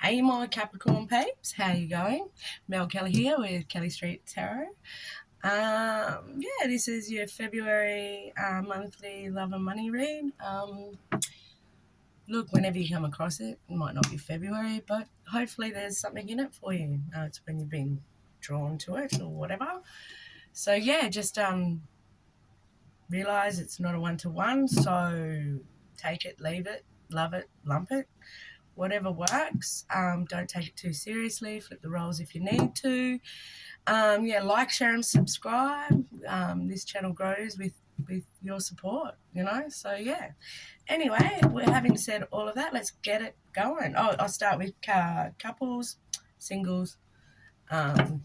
Hey my Capricorn peeps, how you going? Mel Kelly here with Kelly Street Tarot. This is your February monthly love and money read. Look, whenever you come across it, it might not be February, but hopefully there's something in it for you. It's when you've been drawn to it or whatever. So just realize it's not a one-to-one, so take it, leave it, love it, lump it. Whatever works. Don't take it too seriously. Flip the roles if you need to. Like, share, and subscribe. This channel grows with your support, So, Anyway, having said all of that, let's get it going. I'll start with couples, singles, and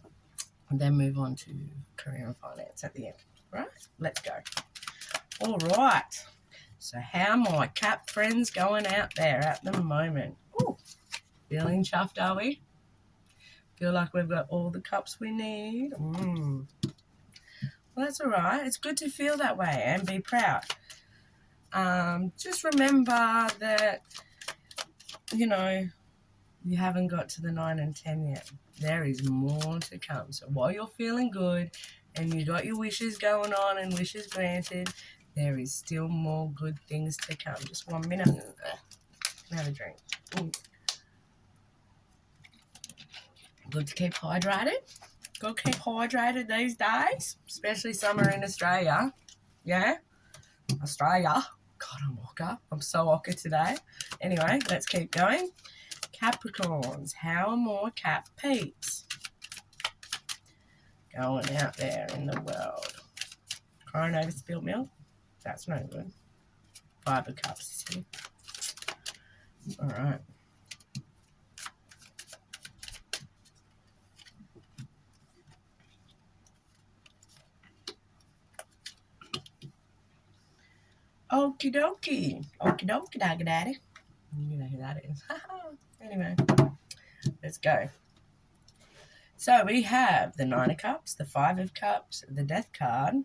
then move on to career and finance at the end. Right? Let's go. All right. So how are my Cap friends going out there at the moment? Ooh, feeling chuffed, are we? Feel like we've got all the cups we need? Well, that's all right. It's good to feel that way and be proud. Just remember that, you haven't got to the 9 and 10 yet. There is more to come. So while you're feeling good and you got your wishes going on and wishes granted, there is still more good things to come. Just 1 minute. Have a drink. Good to keep hydrated. Got to keep hydrated these days, especially summer in Australia. Yeah? Australia. God, I'm wokka. I'm so wokka today. Anyway, let's keep going. Capricorns. How are more Cap peeps going out there in the world? Crying over spilled milk? That's no good. 5 of Cups is here. All right. Okie dokie. Okie dokie, doggy daddy. You know who that is. Anyway, let's go. So we have the 9 of Cups, the 5 of Cups, the Death card,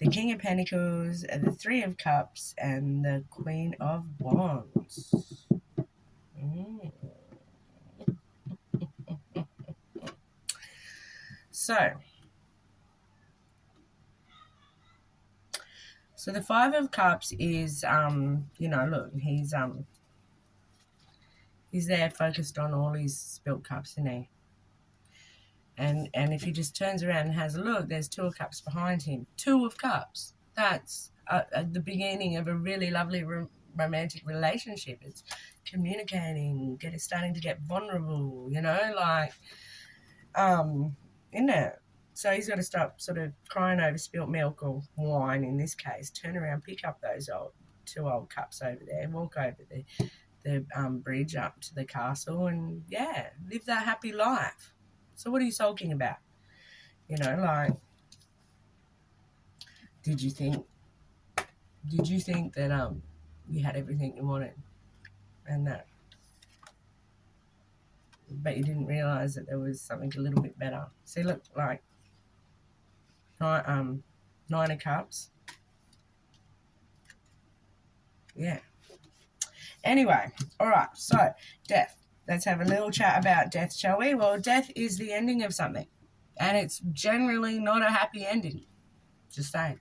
the King of Pentacles, the 3 of Cups, and the Queen of Wands. So the 5 of Cups is, look, he's there focused on all his spilt cups, isn't he? And if he just turns around and has a look, there's 2 of Cups behind him. 2 of Cups. That's the beginning of a really lovely romantic relationship. It's communicating, starting to get vulnerable, isn't it? So he's got to stop sort of crying over spilt milk or wine in this case. Turn around, pick up those 2 old cups over there, walk over the bridge up to the castle and, live that happy life. So what are you sulking about? Did you think that you had everything you wanted and that, but you didn't realise that there was something a little bit better? See, look, like 9 of Cups. Yeah. Anyway, all right, so death. Let's have a little chat about death, shall we? Well, death is the ending of something, and it's generally not a happy ending. Just saying.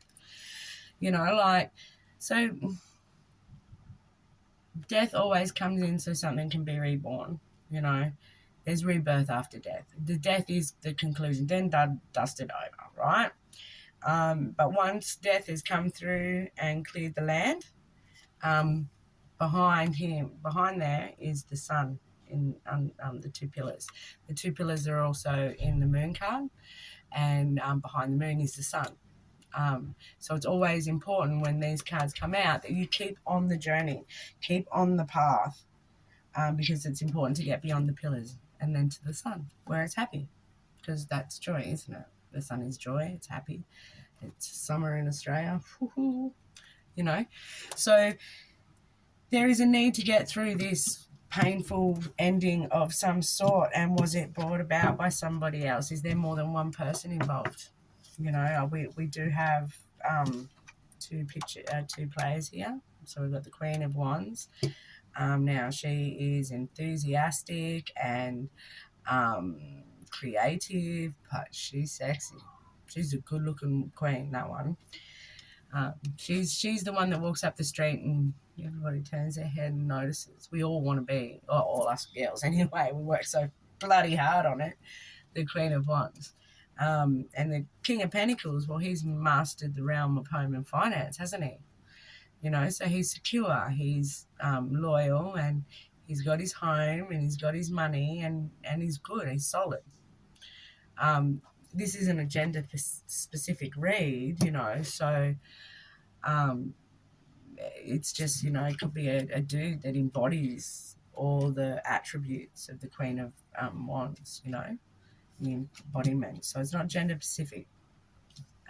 So death always comes in so something can be reborn, There's rebirth after death. The death is the conclusion, then dusted over, right? But once death has come through and cleared the land, behind there is the sun in the 2 pillars. The 2 pillars are also in the moon card, and behind the moon is the sun. So it's always important when these cards come out that you keep on the journey, keep on the path, because it's important to get beyond the pillars and then to the sun where it's happy, because that's joy, isn't it? The sun is joy, it's happy, it's summer in Australia, So there is a need to get through this painful ending of some sort. And was it brought about by somebody else? Is there more than one person involved? We do have 2 players here. So we've got the Queen of Wands Now she is enthusiastic and creative, but she's sexy. She's a good-looking queen. That one. She's the one that walks up the street and everybody turns their head and notices. We all want to be, or all us girls anyway. We work so bloody hard on it. The Queen of Wands. And the King of Pentacles, well, he's mastered the realm of home and finance, hasn't he? You know, so he's secure, he's loyal, and he's got his home and he's got his money, and he's good, he's solid. This isn't a gender specific read, you know, so it's just, you know, it could be a dude that embodies all the attributes of the Queen of Wands, you know, the embodiment. So it's not gender specific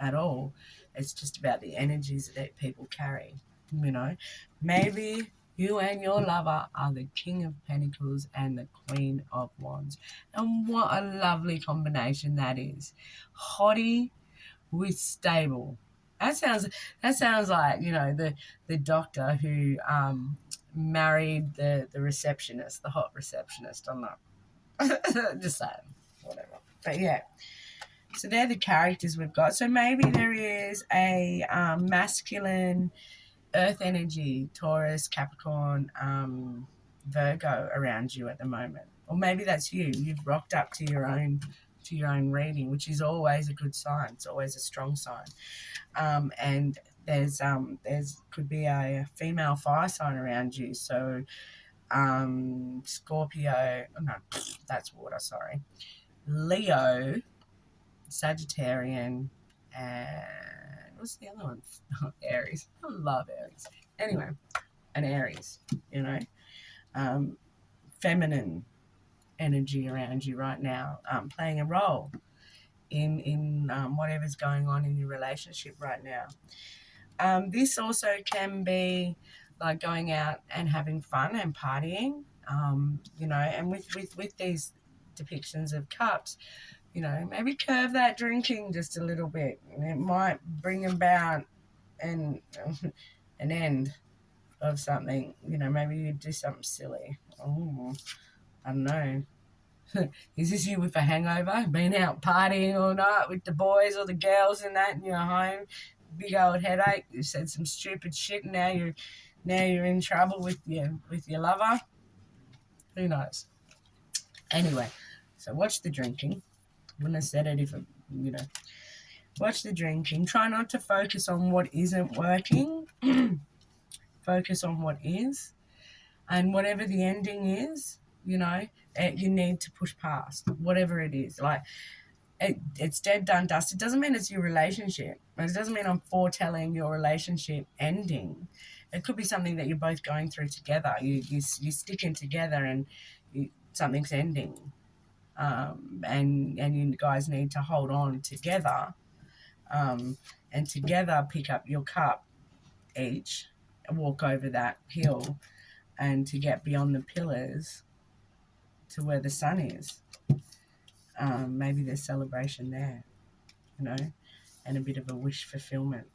at all. It's just about the energies that people carry, you know. Maybe you and your lover are the King of Pentacles and the Queen of Wands. And what a lovely combination that is. Hottie with stable. That sounds like, you know, the doctor who married the receptionist, the hot receptionist. I'm not just saying, whatever. But yeah. So they're the characters we've got. So maybe there is a masculine earth energy, Taurus, Capricorn, Virgo around you at the moment. Or maybe that's you. You've rocked up to your own reading, which is always a good sign. It's always a strong sign. And there's could be a female fire sign around you. So Scorpio, no, that's water, sorry. Leo, Sagittarian, and what's the other one? Aries. I love Aries. Anyway, an Aries, you know, feminine energy around you right now, playing a role in whatever's going on in your relationship right now. This also can be like going out and having fun and partying, you know, and with these depictions of cups, you know, maybe curve that drinking just a little bit. It might bring about an end of something. You know, maybe you do something silly. Oh, I don't know. Is this you with a hangover? Been out partying all night with the boys or the girls and that, and you're home, big old headache. You said some stupid shit, and now you're in trouble with your lover. Who knows? Anyway, so watch the drinking. Wouldn't have said it if it, you know. Watch the drinking. Try not to focus on what isn't working. Focus on what is. And whatever the ending is, you know, you need to push past whatever it is. Like, it's dead, done, dust. It doesn't mean it's your relationship. It doesn't mean I'm foretelling your relationship ending. It could be something that you're both going through together. You're sticking together and something's ending. And you guys need to hold on together, and together pick up your cup each and walk over that hill, and to get beyond the pillars to where the sun is. Maybe there's celebration there, you know, and a bit of a wish fulfillment.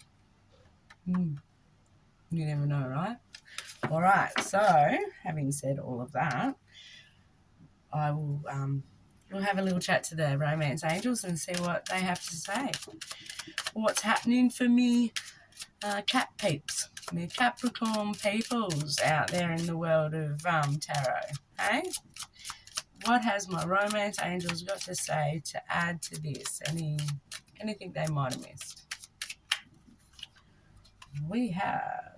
You never know, right? All right, so having said all of that, I will we'll have a little chat to the romance angels and see what they have to say. What's happening for me, cat peeps, me Capricorn peoples out there in the world of tarot, hey? What has my romance angels got to say to add to this? Anything they might have missed? We have,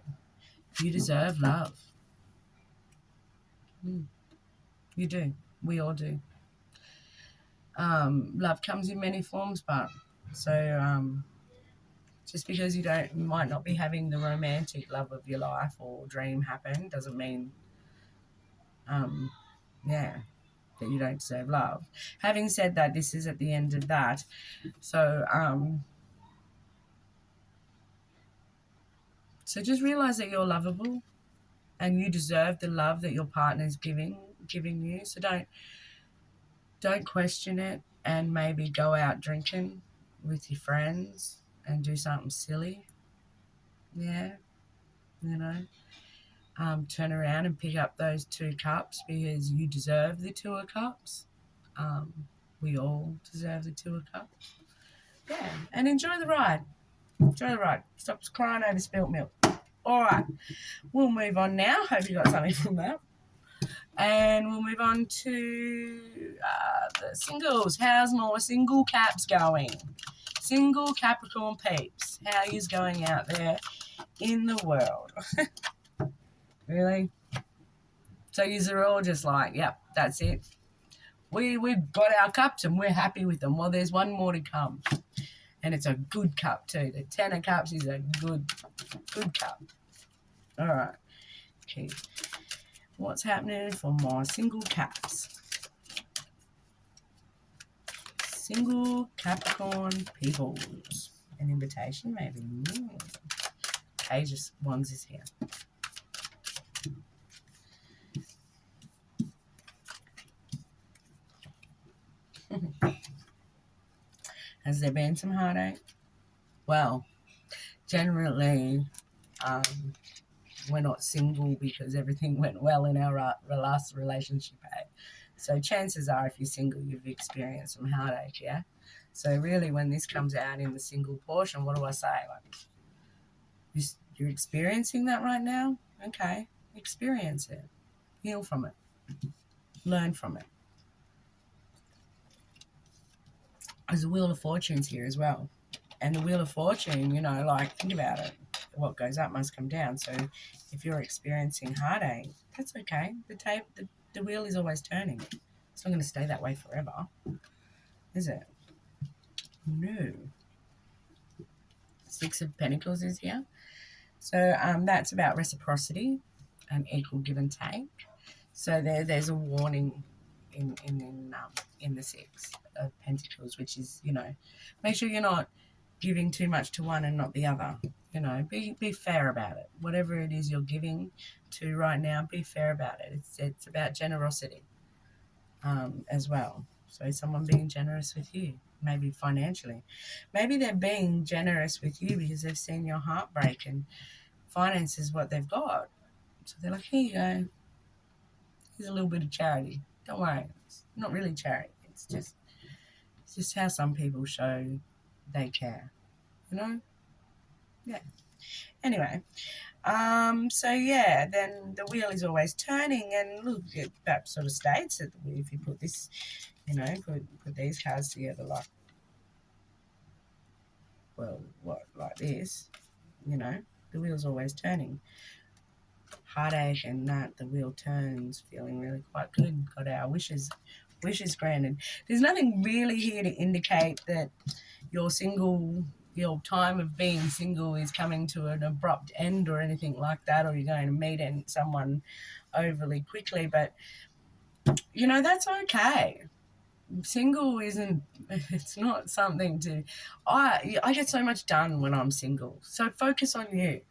you deserve love. You do. We all do. Love comes in many forms, but so just because you might not be having the romantic love of your life or dream happen doesn't mean that you don't deserve love. Having said that, this is at the end of that. So so just realize that you're lovable and you deserve the love that your partner's giving you. So don't question it, and maybe go out drinking with your friends and do something silly. Yeah, you know. turn around and pick up those 2 cups because you deserve the 2 of cups. We all deserve the 2 of cups. Yeah, and enjoy the ride. Enjoy the ride. Stop crying over spilt milk. All right, we'll move on now. Hope you got something from that. And we'll move on to the singles. How's more single caps going? Single Capricorn peeps. How is going out there in the world? Really? So you're all just like, yep, that's it. We've got our cups and we're happy with them. Well, there's one more to come. And it's a good cup too. The 10 of cups is a good cup. All right. Okay. What's happening for my single caps? Single Capricorn peoples. An invitation, maybe. Aegis Wands is here. Has there been some heartache? Well, generally, we're not single because everything went well in our last relationship. So chances are, if you're single, you've experienced some heartache, yeah? So really, when this comes out in the single portion, what do I say? Like, you're experiencing that right now? Okay, experience it. Heal from it. Learn from it. There's a Wheel of Fortune's here as well. And the Wheel of Fortune, you know, like, think about it. What goes up must come down. So if you're experiencing heartache, that's okay. The wheel is always turning. It's not going to stay that way forever, is it? No. 6 of Pentacles is here. So that's about reciprocity and equal give and take. So there's a warning in the 6 of Pentacles, which is, you know, make sure you're not giving too much to one and not the other. You know, be fair about it. Whatever it is you're giving to right now, be fair about it. It's about generosity as well. So someone being generous with you, maybe financially. Maybe they're being generous with you because they've seen your heartbreak and finance is what they've got. So they're like, here you go. Here's a little bit of charity. Don't worry. It's not really charity. It's just how some people show they care. You know? Yeah. Anyway, so yeah, then the wheel is always turning, and look, that sort of states that if you put this, you know, put these cards together like, well, like this, you know, the wheel's always turning. Heartache and that, the wheel turns, feeling really quite good. Got our wishes granted. There's nothing really here to indicate that you're single. Your time of being single is coming to an abrupt end or anything like that, or you're going to meet someone overly quickly, but you know, that's okay. Single it's not something to, I get so much done when I'm single. So focus on you.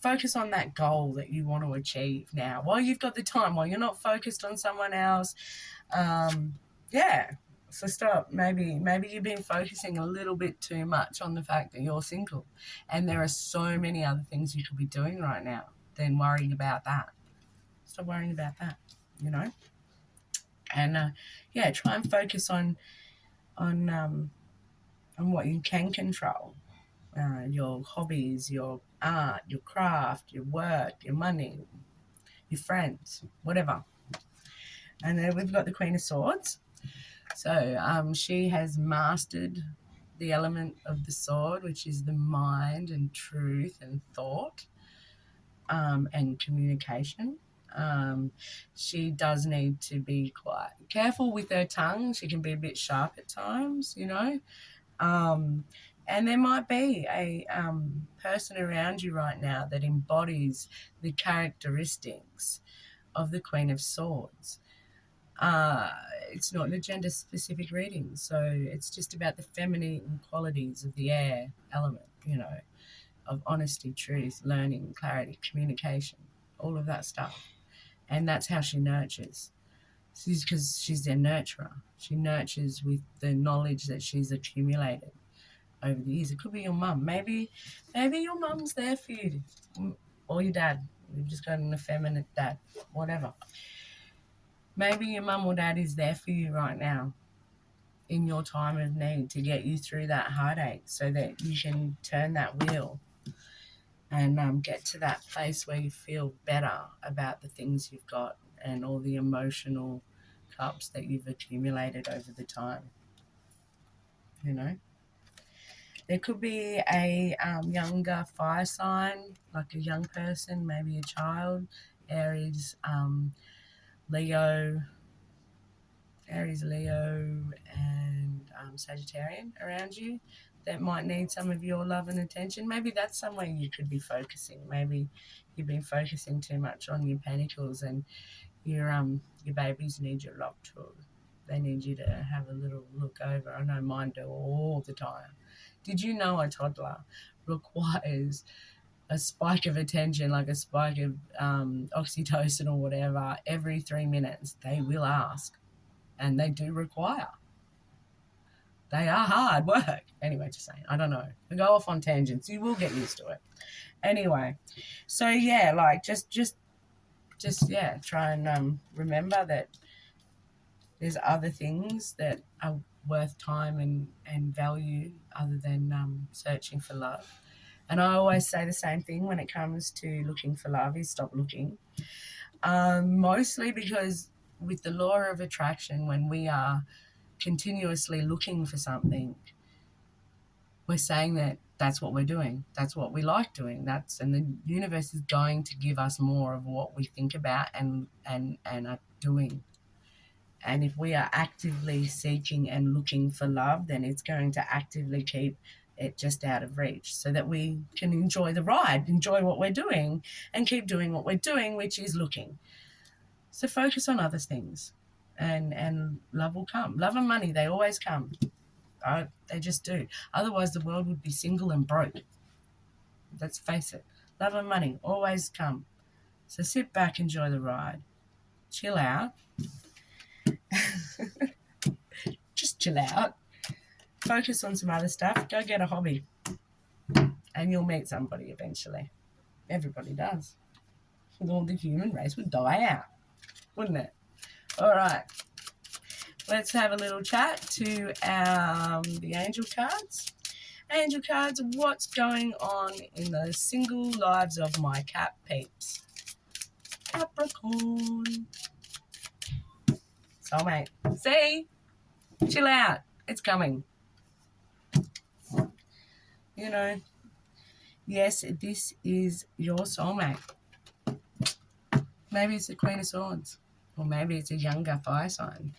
Focus on that goal that you want to achieve now while you've got the time, while you're not focused on someone else. Yeah. So stop. Maybe you've been focusing a little bit too much on the fact that you're single, and there are so many other things you could be doing right now than worrying about that. Stop worrying about that, you know. And yeah, try and focus on what you can control. Your hobbies, your art, your craft, your work, your money, your friends, whatever. And then we've got the Queen of Swords. So she has mastered the element of the sword, which is the mind and truth and thought and communication. She does need to be quite careful with her tongue. She can be a bit sharp at times, you know. And there might be a person around you right now that embodies the characteristics of the Queen of Swords. It's not a gender-specific reading, so it's just about the feminine qualities of the air element, you know, of honesty, truth, learning, clarity, communication, all of that stuff. And that's how she nurtures. Because she's their nurturer. She nurtures with the knowledge that she's accumulated over the years. It could be your mum. Maybe your mum's there for you, or your dad. You've just got an effeminate dad, whatever. Maybe your mum or dad is there for you right now in your time of need to get you through that heartache so that you can turn that wheel and get to that place where you feel better about the things you've got and all the emotional cups that you've accumulated over the time. You know, there could be a younger fire sign, like a young person, maybe a child, Aries, Leo, and Sagittarian around you that might need some of your love and attention. Maybe that's somewhere you could be focusing. Maybe you've been focusing too much on your pentacles and your babies need your love too. They need you to have a little look over. I know mine do all the time. Did you know a toddler requires a spike of attention, like a spike of oxytocin or whatever, every 3 minutes? They will ask, and they do require. They are hard work. Anyway, just saying, I don't know. I go off on tangents. You will get used to it. Anyway, so yeah, like just yeah, try and remember that there's other things that are worth time and value other than searching for love. And I always say the same thing when it comes to looking for love is stop looking. Mostly because with the law of attraction, when we are continuously looking for something, we're saying that that's what we're doing. That's what we like doing. And the universe is going to give us more of what we think about and are doing. And if we are actively seeking and looking for love, then it's going to actively keep it just out of reach so that we can enjoy the ride, enjoy what we're doing, and keep doing what we're doing, which is looking. So focus on other things, and love will come. Love and money, they always come. They just do. Otherwise, the world would be single and broke. Let's face it. Love and money always come. So sit back, enjoy the ride. Chill out. Just chill out. Focus on some other stuff. Go get a hobby. And you'll meet somebody eventually. Everybody does. All the human race would die out, wouldn't it? All right. Let's have a little chat to the angel cards. Angel cards, what's going on in the single lives of my Cap peeps? Capricorn. Soulmate. See? Chill out. It's coming. You know, yes, this is your soulmate. Maybe it's the Queen of Swords, or maybe it's a younger fire sign.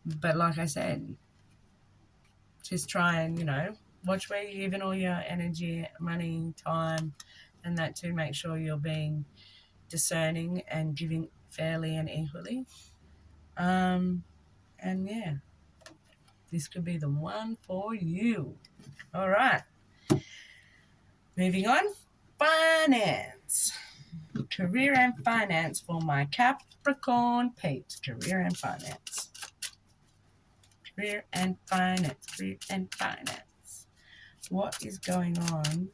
But like I said, just try and, watch where you're giving all your energy, money, time, and that to make sure you're being discerning and giving fairly and equally. And yeah, this could be the one for you. All right. Moving on. Finance. Career and finance for my Capricorn peeps. Career and finance. Career and finance. Career and finance. What is going on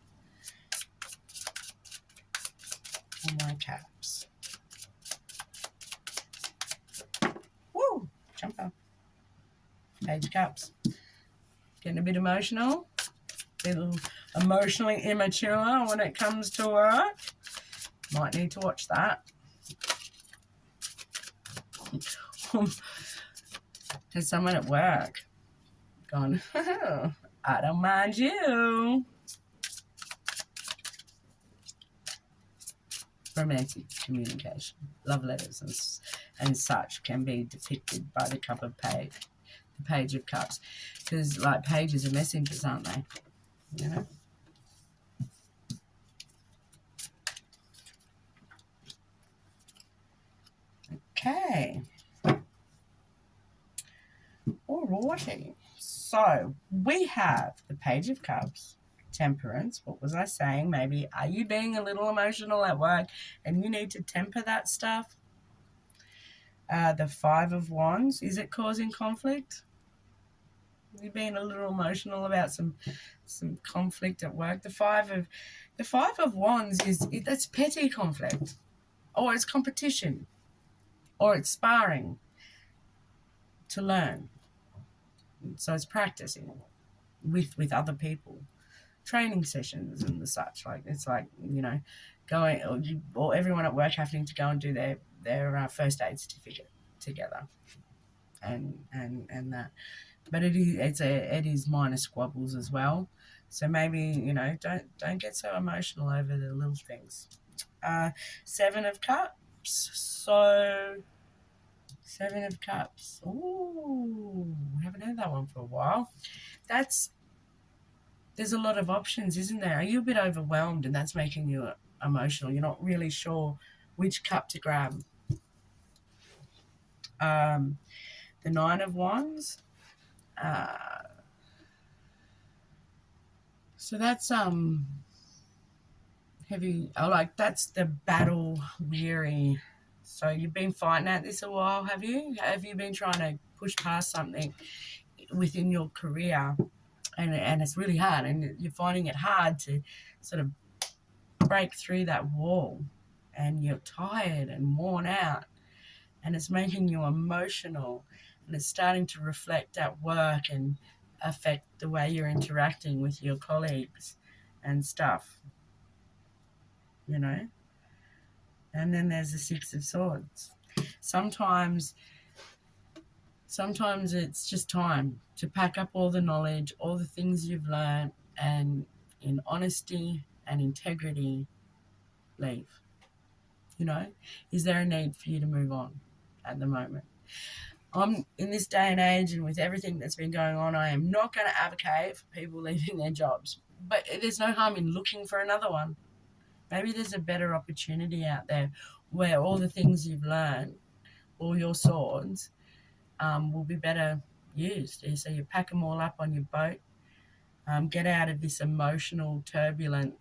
for my Caps? Woo! Jump up. Page of Cups. Getting a bit emotional. A little emotionally immature when it comes to work. Might need to watch that. There's someone at work gone, oh, I don't mind you. Romantic communication, love letters and such can be depicted by the Page of Cups, because like pages are messengers, aren't they? You know. Okay. Alrighty. So we have the Page of Cups, Temperance. What was I saying? Maybe are you being a little emotional at work and you need to temper that stuff? The Five of Wands. Is it causing conflict? You've been a little emotional about some conflict at work. The five of wands that's petty conflict, or it's competition, or it's sparring to learn. So it's practicing with other people, training sessions and the such. Like it's like, going or everyone at work having to go and do their first aid certificate together, and that. But it is minor squabbles as well. So maybe don't get so emotional over the little things. Seven of Cups. So Seven of Cups. Ooh, haven't heard that one for a while. There's a lot of options, isn't there? Are you a bit overwhelmed and that's making you emotional? You're not really sure which cup to grab. The Nine of Wands. So that's heavy. That's the battle weary. So you've been fighting at this a while, have you? Have you been trying to push past something within your career? And it's really hard, and you're finding it hard to sort of break through that wall, and you're tired and worn out, and it's making you emotional, and it's starting to reflect at work and affect the way you're interacting with your colleagues and stuff, And then there's the Six of Swords. Sometimes it's just time to pack up all the knowledge, all the things you've learned, and in honesty and integrity, leave. Is there a need for you to move on at the moment? I'm in this day and age, and with everything that's been going on, I am not going to advocate for people leaving their jobs. But there's no harm in looking for another one. Maybe there's a better opportunity out there where all the things you've learned, all your swords, will be better used. So you pack them all up on your boat, get out of this emotional, turbulent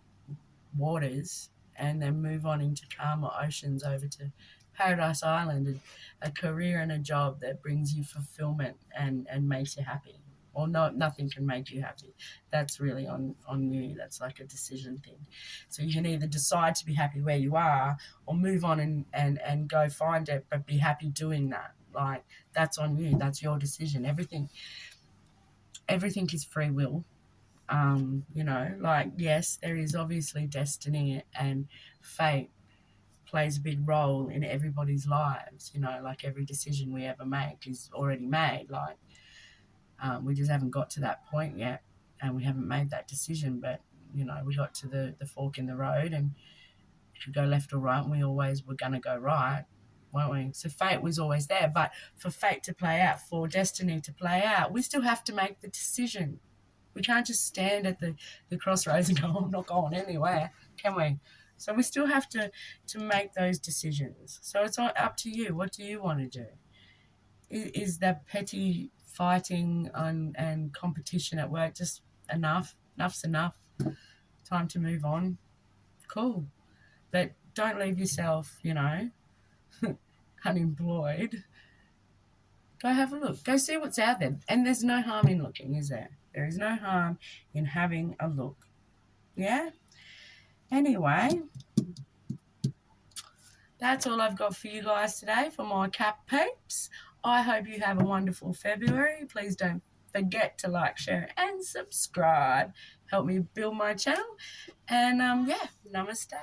waters, and then move on into calmer oceans over to Paradise Island, and a career and a job that brings you fulfillment and makes you happy. Or no, nothing can make you happy. That's really on you. That's like a decision thing. So you can either decide to be happy where you are, or move on and go find it, but be happy doing that. Like, that's on you. That's your decision. Everything is free will. Yes, there is obviously destiny, and fate plays a big role in everybody's lives. Like every decision we ever make is already made. Like, we just haven't got to that point yet, and we haven't made that decision. But we got to the fork in the road, and if we go left or right, we always were going to go right, weren't we? So fate was always there. But for fate to play out, for destiny to play out, we still have to make the decision. We can't just stand at the crossroads and go, I'm not going anywhere, can we? So we still have to make those decisions. So it's up to you. What do you want to do? Is that petty fighting and competition at work just enough? Enough's enough. Time to move on. Cool. But don't leave yourself, unemployed. Go have a look. Go see what's out there. And there's no harm in looking, is there? There is no harm in having a look. Yeah? Anyway, that's all I've got for you guys today for my Cap peeps. I hope you have a wonderful February. Please don't forget to like, share, and subscribe. Help me build my channel. And, namaste.